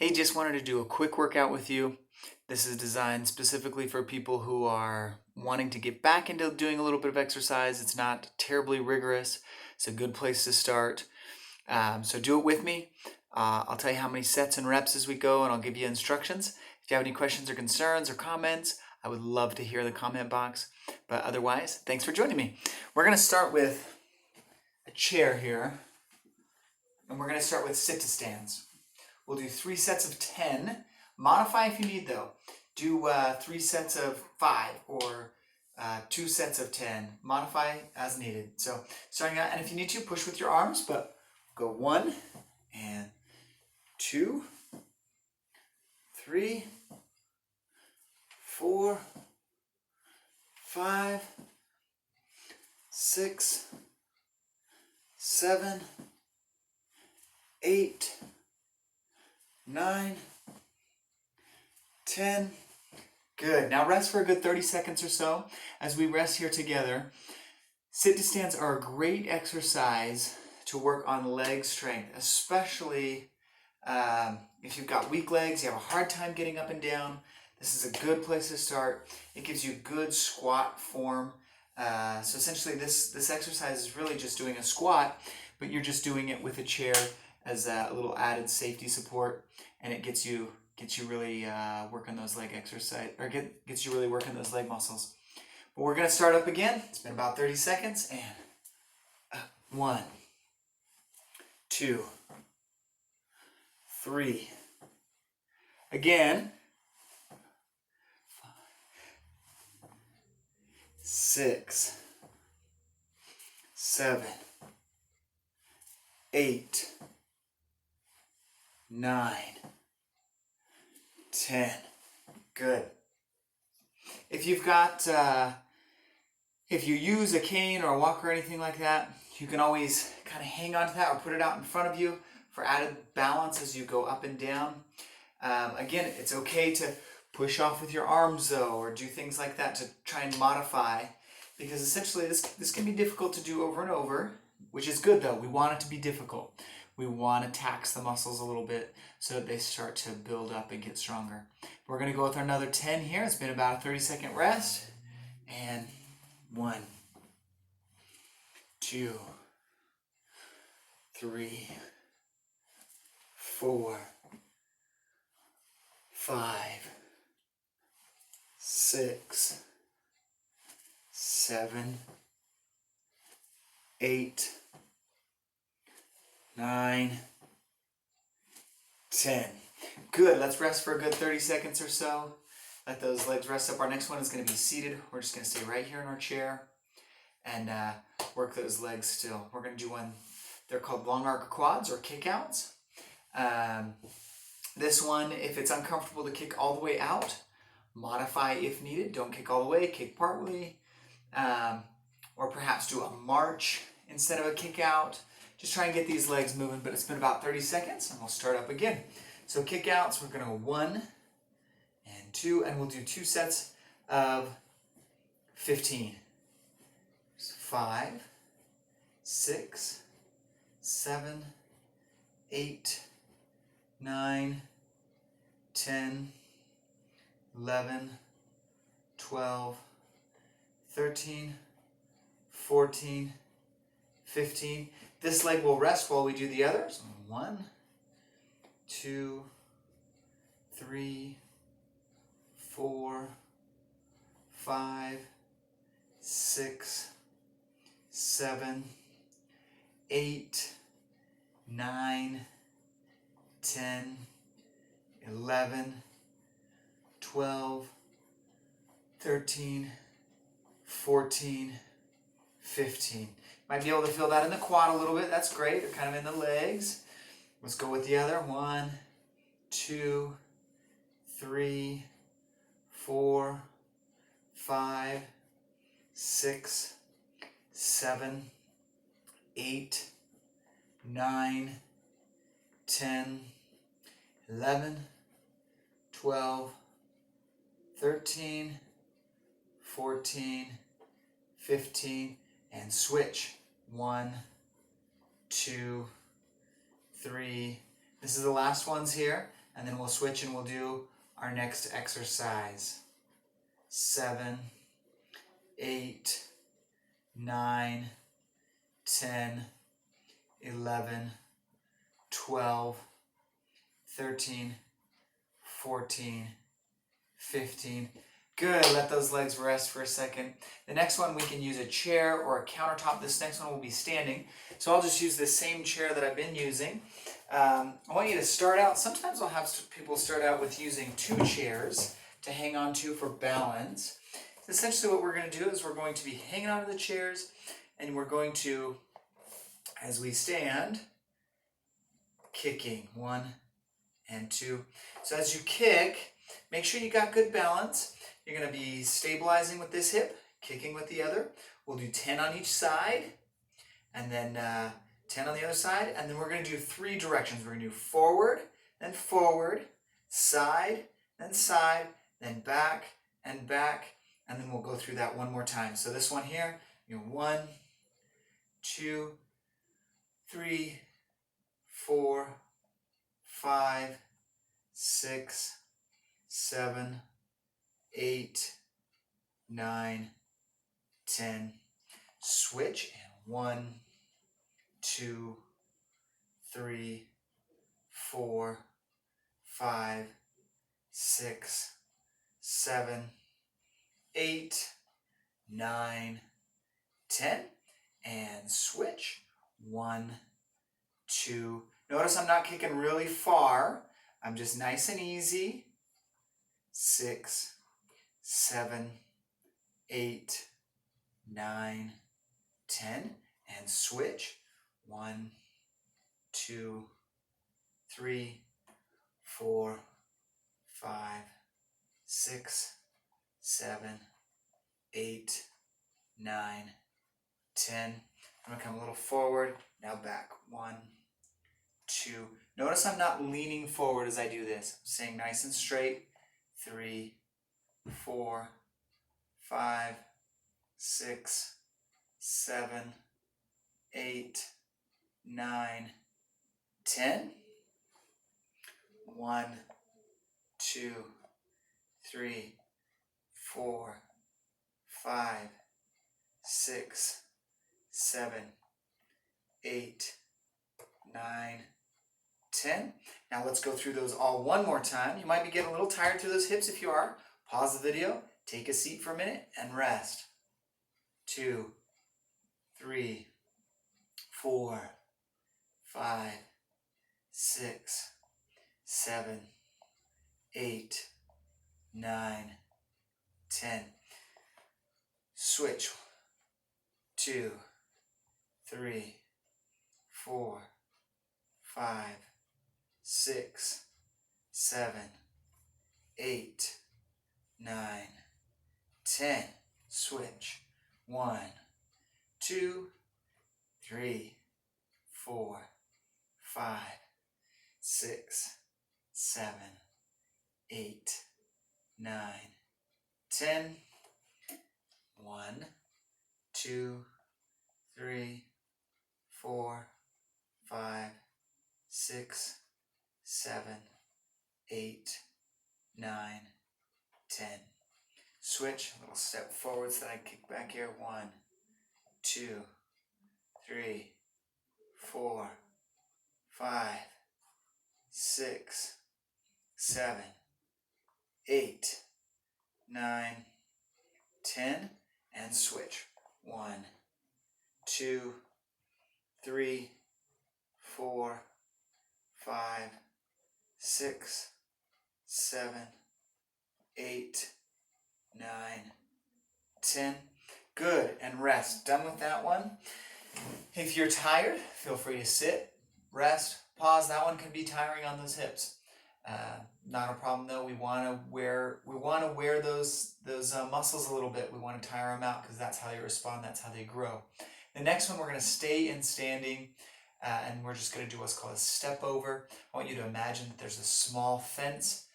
Hey, just wanted to do a quick workout with you. This is designed specifically for people who are wanting to get back into doing a little bit of exercise. It's not terribly rigorous. It's a good place to start. So do it with me. I'll tell you how many sets and reps as we go, and I'll give you instructions. If you have any questions or concerns or comments, I would love to hear the comment box. But otherwise, thanks for joining me. We're going to start with a chair here, and we're going to start with sit-to-stands. We'll do 3 sets of 10. Modify if you need, though. Do 3 sets of 5 or 2 sets of 10. Modify as needed. So starting out, and if you need to, push with your arms, but go 1 and 2, 3, 4, 5, 6, 7, 8, 9, 10. Good. Now rest for a good 30 seconds or so. As we rest here together, sit-to-stands are a great exercise to work on leg strength, especially if you've got weak legs, you have a hard time getting up and down. This is a good place to start. It gives you good squat form. So essentially this exercise is really just doing a squat, but you're just doing it with a chair as a little added safety support, and it gets you really working those leg exercise, or gets you really working those leg muscles. But we're gonna start up again. It's been about 30 seconds, and 1, 2, 3. Again. 6, 7, 8, 9, 10. Good. If you've got, if you use a cane or a walker or anything like that, you can always kind of hang on to that or put it out in front of you for added balance as you go up and down. Again, it's okay to push off with your arms though, or do things like that to try and modify, because essentially this can be difficult to do over and over, which is good though. We want it to be difficult. We want to tax the muscles a little bit so that they start to build up and get stronger. We're going to go with another 10 here. It's been about a 30-second rest. And 1, 2, 3, 4, 5, 6, 7, 8, 9, 10. Good. Let's rest for a good 30 seconds or so. Let those legs rest up. Our next one is going to be seated. We're just going to stay right here in our chair and work those legs still. We're going to do one. They're called long arc quads or kickouts. This one, if it's uncomfortable to kick all the way out, modify if needed. Don't kick all the way, kick partly. Or perhaps do a march instead of a kick out. Just try and get these legs moving, but it's been about 30 seconds and we'll start up again. So kick outs, we're going to 1 and 2, and we'll do 2 sets of 15. 5, 6, 7, 8, 9, 10, 11, 12, 13, 14, 15. This leg will rest while we do the others. 1, 2, 3, 4, 5, 6, 7, 8, 9, 10, 11, 12, 13, 14, 15. Might be able to feel that in the quad a little bit. That's great. They're kind of in the legs. Let's go with the other. 1, 2, 3, 4, 5, 6, 7, 8, 9, 10, 11, 12, 13, 14, 15, and switch. 1, 2, 3. This is the last ones here, and then we'll switch and we'll do our next exercise. 7, 8, 9, 10, 11, 12, 13, 14, 15. Good, let those legs rest for a second. The next one we can use a chair or a countertop. This next one will be standing. So I'll just use the same chair that I've been using. I want you to start out, sometimes I'll have people start out with using 2 chairs to hang on to for balance. Essentially what we're going to do is we're going to be hanging onto the chairs, and we're going to, as we stand, kicking 1 and 2. So as you kick, make sure you got good balance. You're going to be stabilizing with this hip, kicking with the other. We'll do 10 on each side, and then 10 on the other side, and then we're going to do 3 directions. We're going to do forward, side, then back, and then we'll go through that one more time. So this one here, 1, 2, 3, 4, 5, 6, 7, 8, 9, 10. Switch, and 1, 2, 3, 4, 5, 6, 7, 8, 9, 10, and switch. 1, 2. Notice I'm not kicking really far. I'm just nice and easy. 6, 7, 8, 9, 10, and switch. 1, 2, 3, 4, 5, 6, 7, 8, 9, 10. I'm going to come a little forward, now back. 1, 2. Notice I'm not leaning forward as I do this. I'm staying nice and straight. 3, 4, 5, 6, 7, 8, 9, 10. 1, 2, 3, 4, 5, 6, 7, 8, 9, 10. Now let's go through those all one more time. You might be getting a little tired through those hips. If you are, pause the video, take a seat for a minute, and rest. 2, 3, 4, 5, 6, 7, 8, 9, 10. Switch. 2, 3, 4, 5, 6, 7, 8, 9, 10. Switch. 1, 2, 3, 4, 5, 6, 7, 8, 9, 10. 1, 2, 3, 4, 5, 6, 7, 8, 9, 10. Switch, a little step forward so that I kick back here. 1, 2, 3, 4, 5, 6, 7, 8, 9, 10, and switch. 1, 2, 3, 4, 5, 6, 7, 8, 9, 10. Good, and rest. Done with that one. If you're tired, feel free to sit, rest, pause. That one can be tiring on those hips. Not a problem though. We want to wear those muscles a little bit. We want to tire them out because that's how they respond. That's how they grow. The next one, we're going to stay in standing, and we're just going to do what's called a step over. I want you to imagine that there's a small fence.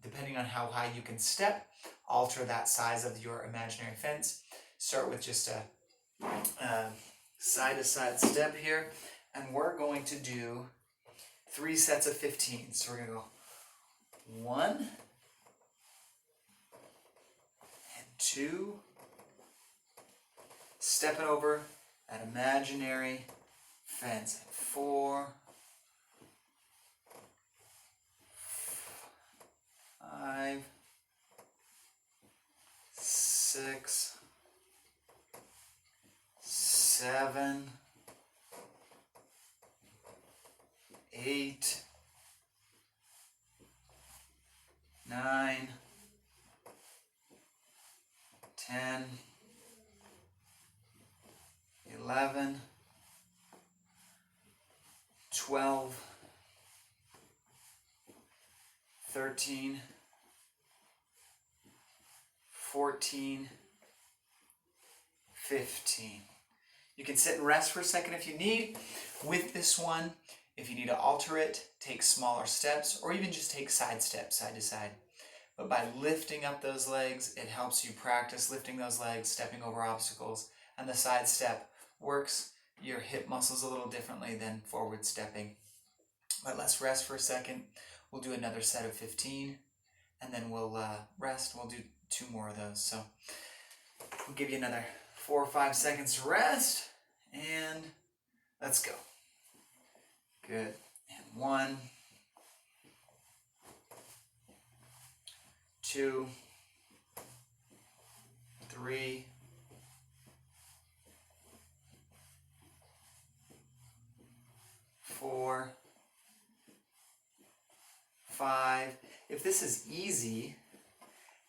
Depending on how high you can step, alter that size of your imaginary fence. Start with just a side-to-side step here, and we're going to do 3 sets of 15. So we're going to go 1 and 2. Stepping over that imaginary fence. 4, 5, 6, 7, 8, 9, 10, 11, 12, 13, 14, 15. You can sit and rest for a second if you need. With this one, if you need to alter it, take smaller steps, or even just take side steps, side to side. But by lifting up those legs, it helps you practice lifting those legs, stepping over obstacles, and the side step works your hip muscles a little differently than forward stepping. But let's rest for a second. We'll do another set of 15, and then we'll rest. We'll do 2 more of those. So we'll give you another 4 or 5 seconds to rest, and let's go. Good. And 1, 2, 3, 4, 5. If this is easy,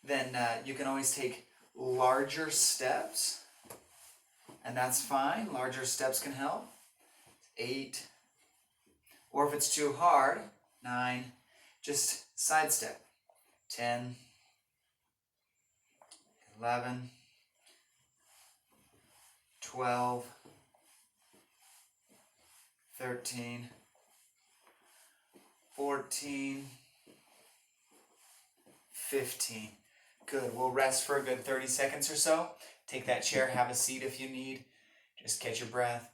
then you can always take larger steps, and that's fine. Larger steps can help. 8, or if it's too hard, 9, just side step. 10, 11, 12, 13, 14, 15. Good. We'll rest for a good 30 seconds or so. Take that chair, have a seat if you need. Just catch your breath.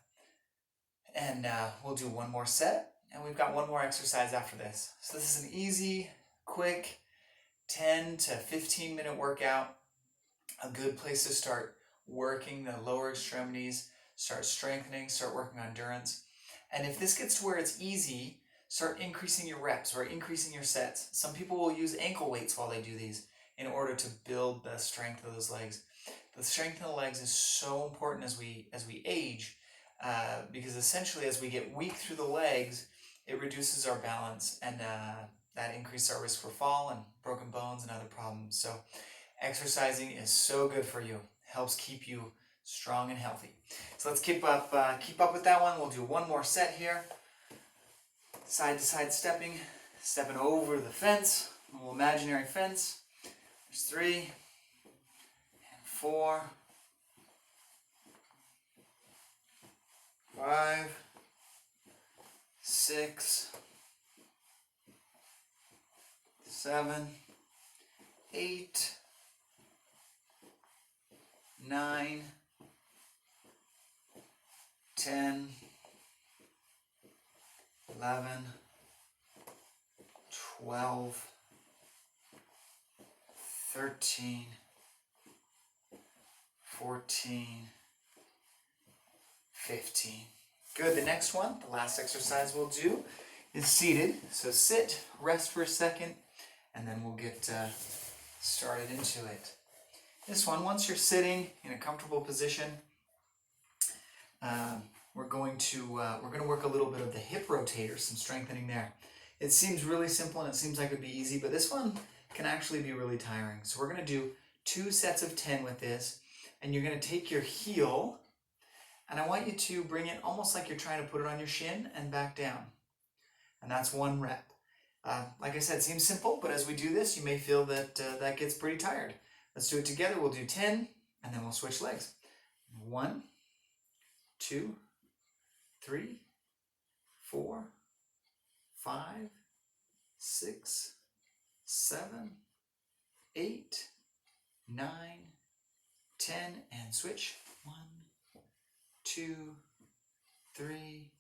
And we'll do 1 more set, and we've got 1 more exercise after this. So this is an easy, quick, 10 to 15 minute workout. A good place to start working the lower extremities, start strengthening, start working on endurance. And if this gets to where it's easy, start increasing your reps or increasing your sets. Some people will use ankle weights while they do these in order to build the strength of those legs. The strength of the legs is so important as we age, because essentially as we get weak through the legs, it reduces our balance, and that increases our risk for fall and broken bones and other problems. So exercising is so good for you. Helps keep you strong and healthy. So let's keep up with that one. We'll do 1 more set here. Side to side stepping over the fence, a little imaginary fence. There's 3 and 4, 5, 6, 7, 8, 9, 10, 11, 12, 13, 14, 15. Good. The next one, the last exercise we'll do, is seated. So sit, rest for a second, and then we'll get started into it. This one, once you're sitting in a comfortable position, we're going to work a little bit of the hip rotator, some strengthening there. It seems really simple and it seems like it'd be easy, but this one can actually be really tiring. So we're going to do 2 sets of 10 with this, and you're going to take your heel, and I want you to bring it almost like you're trying to put it on your shin and back down. And that's 1 rep. Like I said, it seems simple, but as we do this, you may feel that that gets pretty tired. Let's do it together. We'll do 10, and then we'll switch legs. 1, 2, 3, 4, 5, 6, 7, 8, 9, 10, and switch. 1, 2, 3,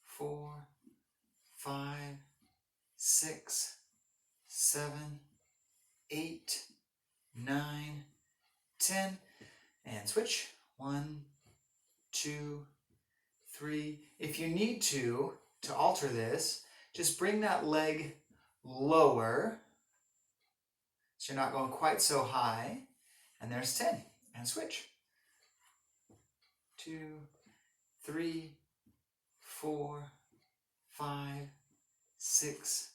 4, 5, 6, 7, 8, 9, 10, and switch. 1, 2, 3. If you need to alter this, just bring that leg lower so you're not going quite so high. And there's 10, and switch. 2, 3, 4, 5, 6,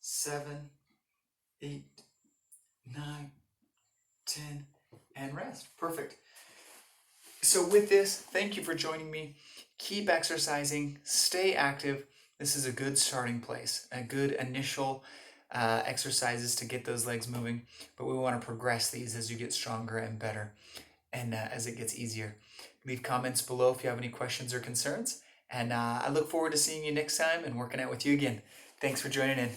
7, 8, 9, 10, and rest. Perfect. So with this, thank you for joining me. Keep exercising, stay active. This is a good starting place, a good initial exercises to get those legs moving, but we want to progress these as you get stronger and better and as it gets easier. Leave comments below if you have any questions or concerns, and I look forward to seeing you next time and working out with you again. Thanks for joining in.